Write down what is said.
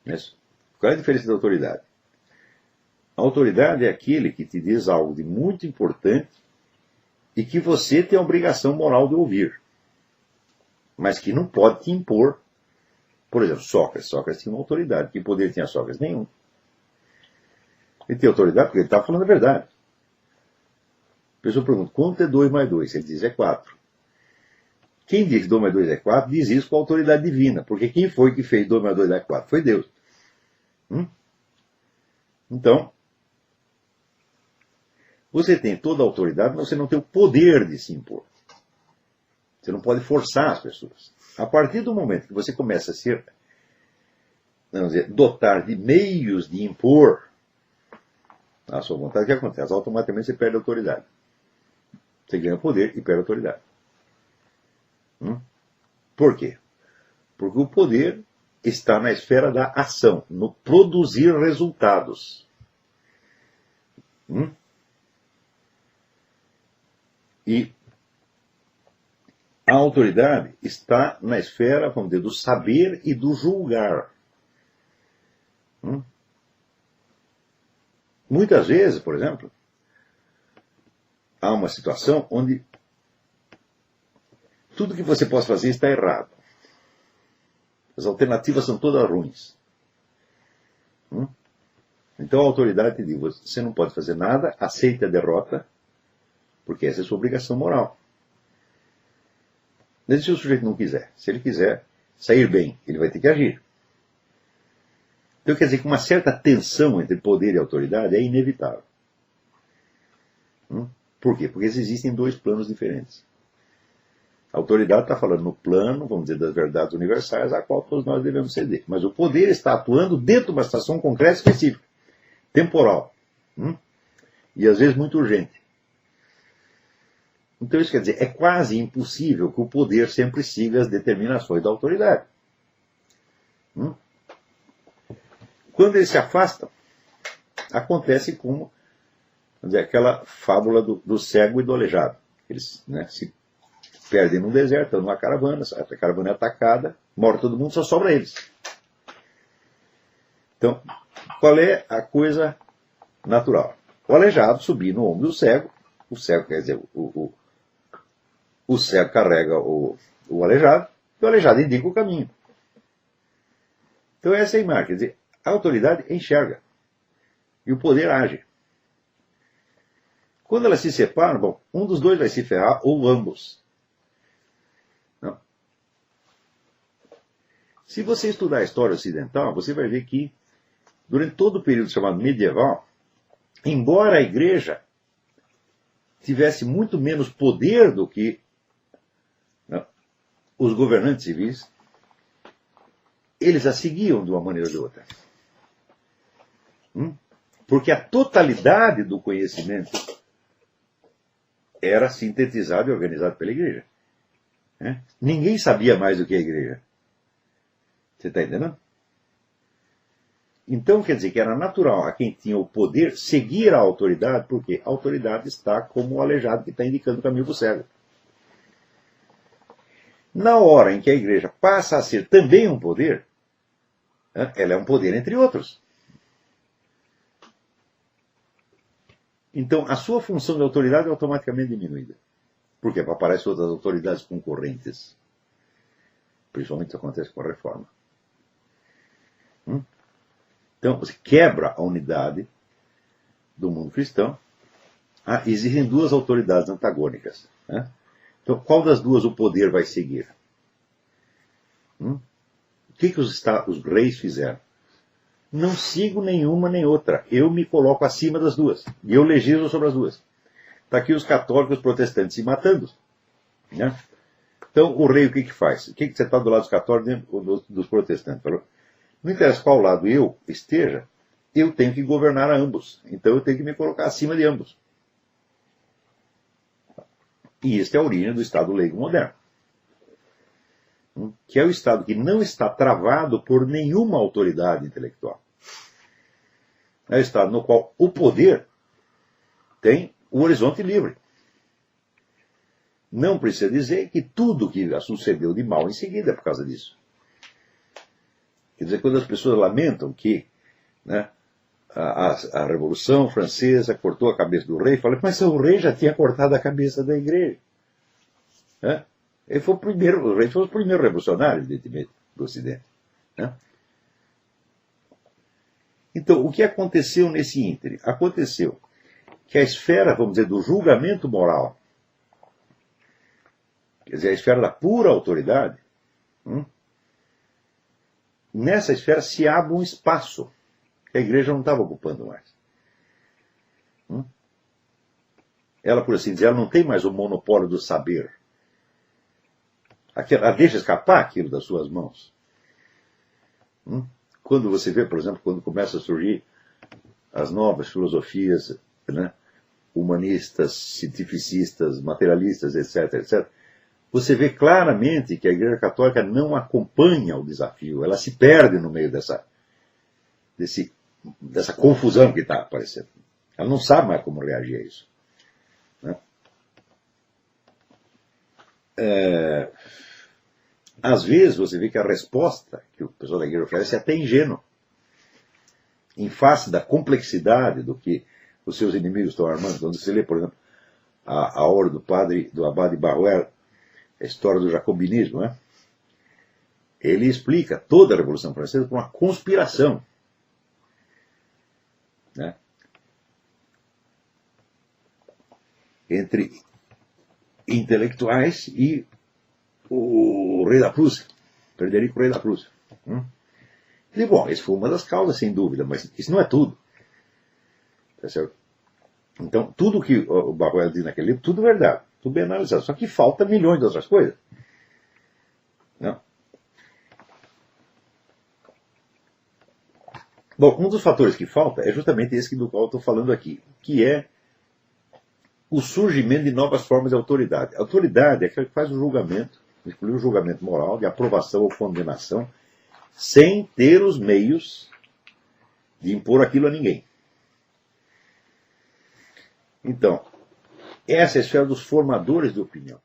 Isso. Qual é a diferença da autoridade? A autoridade é aquele que te diz algo de muito importante e que você tem a obrigação moral de ouvir, mas que não pode te impor. Por exemplo, Sócrates. Sócrates tinha uma autoridade. Que poder tinha Sócrates? Nenhum. Ele tem autoridade porque ele estava falando a verdade. A pessoa pergunta, quanto é 2 mais 2? Ele diz, é 4. Quem diz que 2 mais 2 é 4, diz isso com a autoridade divina. Porque quem foi que fez 2 mais 2 é 4? Foi Deus. Então, você tem toda a autoridade, mas você não tem o poder de se impor. Você não pode forçar as pessoas. A partir do momento que você começa a ser, vamos dizer, dotar de meios de impor a sua vontade, o que acontece? Automaticamente você perde a autoridade. Você ganha poder e perde a autoridade. Por quê? Porque o poder está na esfera da ação, no produzir resultados. E a autoridade está na esfera, vamos dizer, do saber e do julgar. Muitas vezes, por exemplo, há uma situação onde tudo que você possa fazer está errado. As alternativas são todas ruins. Então a autoridade te diz, você não pode fazer nada, aceite a derrota, porque essa é a sua obrigação moral. Mas se o sujeito não quiser, se ele quiser sair bem, ele vai ter que agir. Então quer dizer que uma certa tensão entre poder e autoridade é inevitável. Por quê? Porque existem dois planos diferentes. A autoridade está falando no plano, vamos dizer, das verdades universais, a qual todos nós devemos ceder. Mas o poder está atuando dentro de uma situação concreta e específica, temporal. E às vezes muito urgente. Então isso quer dizer, é quase impossível que o poder sempre siga as determinações da autoridade. Quando eles se afastam, acontece como, vamos dizer, aquela fábula do cego e do aleijado. Eles se perdem no deserto, estão numa caravana, a caravana é atacada, morre todo mundo, só sobra eles. Então, qual é a coisa natural? O aleijado subir no ombro do cego, o cego, quer dizer, o cego carrega o aleijado, e o aleijado indica o caminho. Então essa é a imagem, quer dizer, a autoridade enxerga, e o poder age. Quando elas se separam, bom, um dos dois vai se ferrar, ou ambos. Não. Se você estudar a história ocidental, você vai ver que, durante todo o período chamado medieval, embora a igreja tivesse muito menos poder do que os governantes civis, eles a seguiam de uma maneira ou de outra. Porque a totalidade do conhecimento era sintetizado e organizado pela igreja. Ninguém sabia mais do que a igreja. Você está entendendo? Então quer dizer que era natural a quem tinha o poder seguir a autoridade, porque a autoridade está como o aleijado que está indicando o caminho para o cego. Na hora em que a igreja passa a ser também um poder, ela é um poder entre outros. Então a sua função de autoridade é automaticamente diminuída. Por quê? Porque aparecem outras autoridades concorrentes. Principalmente isso acontece com a reforma. Então você quebra a unidade do mundo cristão. Existem duas autoridades antagônicas. Então, qual das duas o poder vai seguir? O que os reis fizeram? Não sigo nenhuma nem outra. Eu me coloco acima das duas. E eu legislo sobre as duas. Está aqui os católicos e os protestantes se matando. Então, o rei o que faz? O que você está do lado dos católicos ou dos protestantes? Não interessa qual lado eu esteja, eu tenho que governar a ambos. Então, eu tenho que me colocar acima de ambos. E esta é a origem do Estado leigo moderno. Que é o Estado que não está travado por nenhuma autoridade intelectual. É o Estado no qual o poder tem o horizonte livre. Não precisa dizer que tudo que sucedeu de mal em seguida é por causa disso. Quer dizer, quando as pessoas lamentam que, né, a Revolução Francesa cortou a cabeça do rei, fala, mas o rei já tinha cortado a cabeça da igreja. Né? Ele foi o rei foi o primeiro revolucionário, evidentemente, do Ocidente. Né? Então, o que aconteceu nesse ínterim? Aconteceu que a esfera, vamos dizer, do julgamento moral, quer dizer, a esfera da pura autoridade, nessa esfera se abre um espaço que a igreja não estava ocupando mais. Ela, por assim dizer, ela não tem mais o monopólio do saber. Ela deixa escapar aquilo das suas mãos. Quando você vê, por exemplo, quando começa a surgir as novas filosofias, né, humanistas, cientificistas, materialistas, etc., etc., você vê claramente que a Igreja Católica não acompanha o desafio, ela se perde no meio dessa confusão que está aparecendo. Ela não sabe mais como reagir a isso. Né? Às vezes você vê que a resposta que o pessoal da igreja oferece é até ingênua. Em face da complexidade do que os seus inimigos estão armando. Quando você lê, por exemplo, a obra do Abade Barruel, a história do jacobinismo, né? Ele explica toda a Revolução Francesa como uma conspiração. Né? Entre intelectuais e o rei da Prússia, Frederico, rei da Prússia. E, bom, isso foi uma das causas, sem dúvida, mas isso não é tudo. Tá certo? Então, tudo que o Barruel diz naquele livro, tudo verdade, tudo bem analisado. Só que falta milhões de outras coisas. Não? Bom, um dos fatores que falta é justamente esse do qual eu estou falando aqui, que é o surgimento de novas formas de autoridade. A autoridade é aquela que faz o julgamento, incluir o julgamento moral, de aprovação ou condenação, sem ter os meios de impor aquilo a ninguém. Então, essa é a esfera dos formadores de opinião.